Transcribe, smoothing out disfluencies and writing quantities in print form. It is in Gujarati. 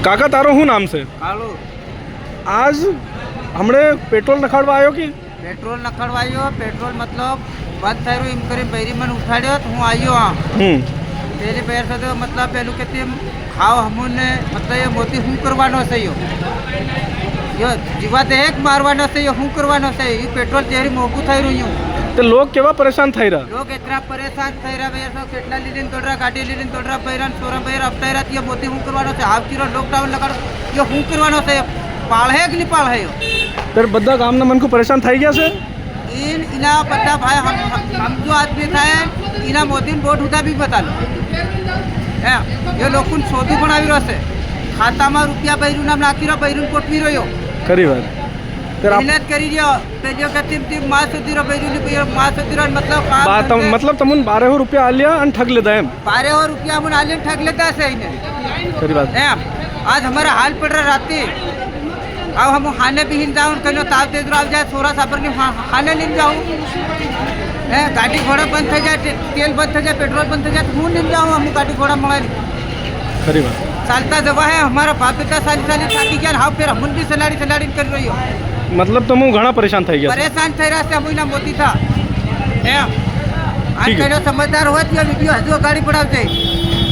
કાકા તારો શું નામ છે? કાળો આજ હમણે પેટ્રોલ નખાડવા આવ્યો કે પેટ્રોલ નખડવાયો પેટ્રોલ મતલબ બંધ થયું એમ કરી બૈરી મને ઉઠાડ્યો તો હું આવ્યો આ પેલી પેર સાથે મતલબ પેલું કે તેમ ખાવ હમુને મતલબ એ મોતી શું કરવાનો છે યો જીવા દે એક મારવાનો છે યો શું કરવાનો છે એ પેટ્રોલ જેરી મોંઘું થઈ રહ્યું તે લોક કેવા પરેશાન થઈ રહ્યા? लोग इतना परेशान થઈ રહ્યા ભાઈ તો કેટલા લીલીન તોડરા ગાડી લીલીન તોડરા પૈરાન સોરા પૈરા અપટાયરા તી મોતી હું કરવાનો છે હાફ કિલો લોકડાઉન લગાડ યો હું કરવાનો છે પાળહે કે નહીં પાળહે યો ત્યારે બધા ગામના મનકો પરેશાન થઈ ગયા છે. इना बता भाई हम जो आदमी था इना मोदी वोट होता भी बता लो ये लोग सोदू बनावी रहो से खाता में रुपया बैरू नाम नाखी रहो बैरू कोटवी रहो ખરી વાત. ત્યારે मेहनत करी रहो पेजो के टीम मां सुधी रहो बैरू ની मां सुधी रहो મતલબ તમને 1200 રૂપિયા આલ્યા અને ઠગ લીધા એમ? 1200 रुपया मन आलियन ठग लेता है इन्हें ખરી વાત. आज हमारा हाल पड़ रहा राती अब हम खाने भी हिल जाऊँ कहीं ताव तेज आ जाए सोरा साबर के खाने ले जाऊँ गाड़ी घोड़ा बंद हो जाए तेल बंद हो जाए पेट्रोल बंद हो जाए तो हूँ ले जाऊँ हम गाड़ी घोड़ा मंगा ખરી વાત. चालता जगह है हमारा बाप बेटा साली साली थाकी गया हाँ फिर हम भी सलाड़ी सलाड़ी कर रही हो મતલબ તો હું ઘણા પરેશાન થઈ ગયા. परेशान थे रहा से हम ना मोती था ठीक है. आज कहीं समझदार हुआ थी वीडियो हजू गाड़ी पड़ा